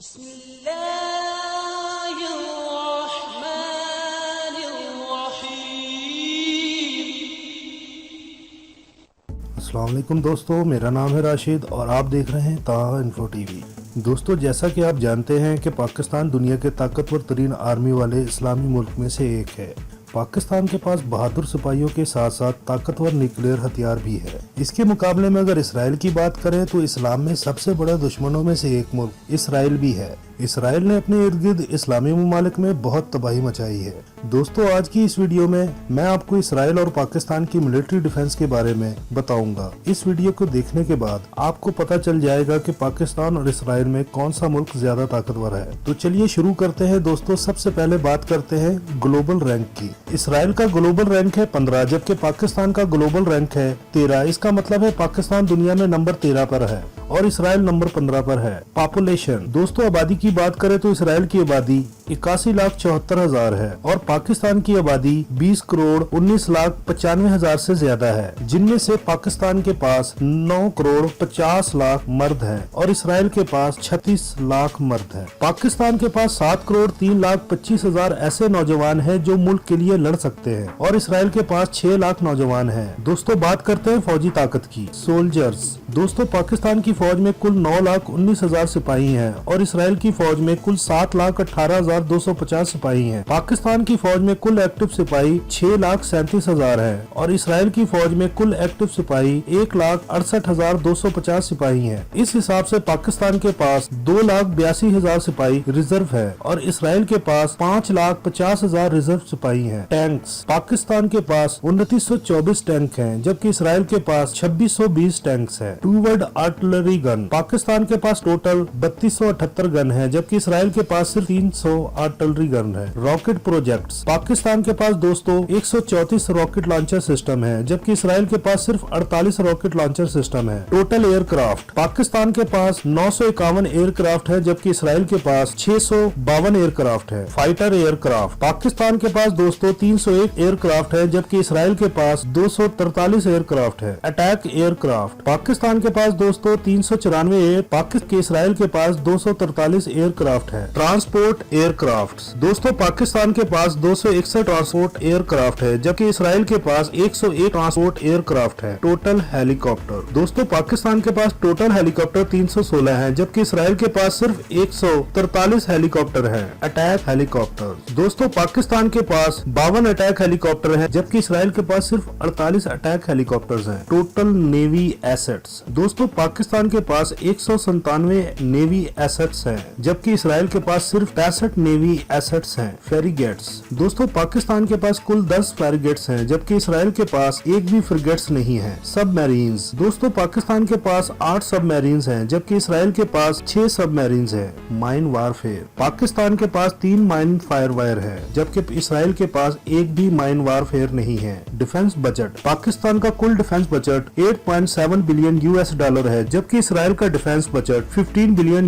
بسم اللہ الرحمن الرحیم۔ السلام علیکم دوستو، میرا نام ہے راشد اور آپ دیکھ رہے ہیں تاہا انفو ٹی وی۔ دوستو، جیسا کہ آپ جانتے ہیں کہ پاکستان دنیا کے طاقتور ترین آرمی والے اسلامی ملک میں سے ایک ہے۔ پاکستان کے پاس بہادر سپاہیوں کے ساتھ ساتھ طاقتور نیوکلیئر ہتھیار بھی ہے۔ اس کے مقابلے میں اگر اسرائیل کی بات کریں تو اسلام میں سب سے بڑے دشمنوں میں سے ایک ملک اسرائیل بھی ہے۔ اسرائیل نے اپنے ارد گرد اسلامی ممالک میں بہت تباہی مچائی ہے۔ دوستو، آج کی اس ویڈیو میں میں آپ کو اسرائیل اور پاکستان کی ملٹری ڈیفنس کے بارے میں بتاؤں گا۔ اس ویڈیو کو دیکھنے کے بعد آپ کو پتہ چل جائے گا کہ پاکستان اور اسرائیل میں کون سا ملک زیادہ طاقتور ہے۔ تو چلیے شروع کرتے ہیں دوستو۔ سب سے پہلے بات کرتے ہیں گلوبل رینک کی۔ اسرائیل کا گلوبل رینک ہے 15، جبکہ پاکستان کا گلوبل رینک ہے 13۔ اس کا مطلب ہے پاکستان دنیا میں نمبر 13 پر ہے اور اسرائیل نمبر 15 پر ہے۔ پاپولیشن، دوستو آبادی کی بات کریں تو اسرائیل کی آبادی 81,74,000 ہے اور پاکستان کی آبادی 20,19,95,000 سے زیادہ ہے، جن میں سے پاکستان کے پاس 9,50,00,000 مرد ہیں اور اسرائیل کے پاس 36,00,000 مرد ہیں۔ پاکستان کے پاس 7,03,25,000 ایسے نوجوان ہیں جو ملک کے لیے لڑ سکتے ہیں اور اسرائیل کے پاس 6,00,000 نوجوان ہیں۔ دوستو بات کرتے ہیں فوجی طاقت کی۔ سولجرز، دوستو پاکستان کی فوج میں کل 9,19,000 سپاہی ہیں اور اسرائیل کی فوج میں کل 7,18,250 سپاہی ہیں۔ پاکستان کی فوج میں کل ایکٹیو سپاہی 6,37,000 ہیں اور اسرائیل کی فوج میں کل ایکٹیو سپاہی 1,68,250 سپاہی ہیں۔ اس حساب سے پاکستان کے پاس 2,82,000 سپاہی ریزرو ہے اور اسرائیل کے پاس 5,50,000 ریزرو سپاہی ہیں۔ ٹینکس، پاکستان کے پاس 2,924 ٹینک ہیں جبکہ اسرائیل کے پاس 2,620 ٹینکس ہیں۔ ٹوورڈ آرٹلری گن، پاکستان کے پاس ٹوٹل 3,278 گن ہیں جبکہ اسرائیل کے پاس صرف 300 آرٹلری گن ہے۔ راکٹ پروجیکٹس، پاکستان کے پاس دوستو 134 راکٹ لانچر سسٹم ہے جبکہ اسرائیل کے پاس صرف 48 راکٹ لانچر سسٹم ہے۔ ٹوٹل ایئر کرافٹ، پاکستان کے پاس 951 ایئر کرافٹ ہے جبکہ اسرائیل کے پاس 652 ایئر کرافٹ ہے۔ فائٹر ایئر کرافٹ، پاکستان کے پاس دوستو 301 ایئر کرافٹ ہے جبکہ اسرائیل کے پاس 243 ایئر کرافٹ ہے۔ اٹیک ایئر کرافٹ، پاکستان کے پاس دوستو 394 اسرائیل کے پاس 243 ایئر کرافٹ ہے۔ ٹرانسپورٹ ایئر کرافٹ، دوستو پاکستان کے پاس 261 ٹرانسپورٹ ایئر کرافٹ ہے جبکہ اسرائیل کے پاس 101 ٹرانسپورٹ ایئر کرافٹ ہے۔ ٹوٹل ہیلی کاپٹر، دوستو پاکستان کے پاس ٹوٹل ہیلی کاپٹر 316 ہیں جبکہ اسرائیل کے پاس صرف 143 ہیلی کاپٹر ہیں۔ اٹیک ہیلی کاپٹر، دوستو پاکستان کے پاس 52 اٹیک ہیلی کاپٹر ہیں جبکہ اسرائیل کے پاس صرف 48 اٹیک ہیلی کاپٹرز ہیں۔ ٹوٹل نیوی ایسٹس، دوستو پاکستان کے پاس 197 نیوی ایسٹس ہیں جبکہ اسرائیل کے پاس صرف 65 نیوی ایسٹس ہیں۔ فریگیٹس، دوستو پاکستان کے پاس کل 10 فریگیٹس ہیں جبکہ اسرائیل کے پاس ایک بھی فریگیٹس نہیں ہے۔ سب میرینز، دوستو پاکستان کے پاس 8 سب میرینز ہیں جبکہ اسرائیل کے پاس 6 سب میرینز ہیں۔ مائن وارفیئر، پاکستان کے پاس 3 مائن فائر وائر ہے جبکہ اسرائیل کے پاس ایک بھی مائن وارفیئر نہیں ہے۔ ڈیفنس بجٹ، پاکستان کا کل ڈیفنس بجٹ $8.7 بلین ہے جبکہ اسرائیل کا ڈیفنس بجٹ $15 بلین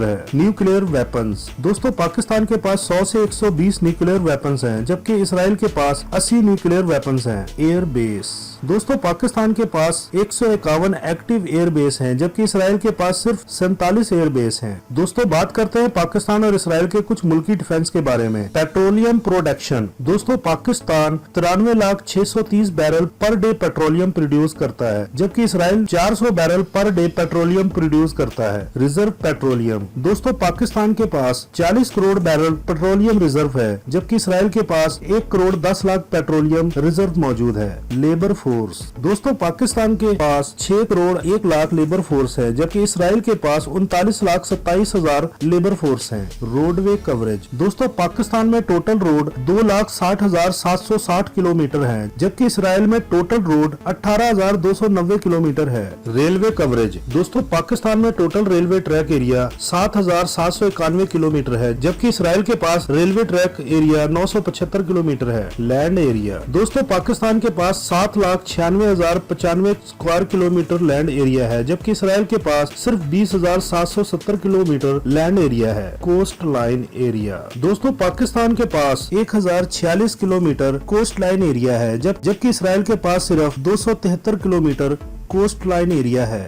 ہے۔ نیوکلیئر ویپنز، دوستو پاکستان کے پاس 100 سے 120 نیوکلیئر ویپنز ہیں جبکہ اسرائیل کے پاس 80 نیوکلیئر ویپنز ہیں۔ ایئر بیس، دوستو پاکستان کے پاس 151 ایکٹیو ایئر بیس ہیں جبکہ اسرائیل کے پاس صرف 47 ایئر بیس ہیں۔ دوستو بات کرتے ہیں پاکستان اور اسرائیل کے کچھ ملکی ڈیفنس کے بارے میں۔ پیٹرولیم پروڈکشن، دوستو Pakistan 93,630 barrel per day petroleum produce کرتا ہے جبکہ اسرائیل 400 barrel per day petroleum produce کرتا ہے۔ ریزرو پیٹرولیم، دوستو پاکستان کے پاس 40 کروڑ بیرل پیٹرولیم ریزرو ہے جبکہ اسرائیل کے پاس 1,10,00,000 پیٹرولیم ریزرو موجود ہے۔ لیبر فورس، دوستو پاکستان کے پاس 6,01,00,000 لیبر فورس ہے جبکہ اسرائیل کے پاس 39,27,000 لیبر فورس ہیں۔ روڈ وے کوریج، دوستو پاکستان میں ٹوٹل روڈ 2,60,760 کلومیٹر ہے جبکہ اسرائیل میں ٹوٹل روڈ 18,290 کلومیٹر ہے۔ ریلوے کوریج، دوستو پاکستان میں total railway track area 7,791 kilometre ہے جبکہ اسرائیل کے پاس ریلوے ٹریک ایریا 975 کلومیٹر ہے۔ لینڈ ایریا، دوستو پاکستان کے پاس 7,96,095 اسکوائر کلومیٹر لینڈ ایریا ہے جبکہ اسرائیل کے پاس صرف 20,770 کلومیٹر لینڈ ایریا ہے۔ کوسٹ لائن ایریا، دوستو پاکستان کے پاس 1,046 کلومیٹر کوسٹ لائن ایریا ہے جبکہ اسرائیل کے پاس صرف 273 کلومیٹر کوسٹ لائن ایریا ہے۔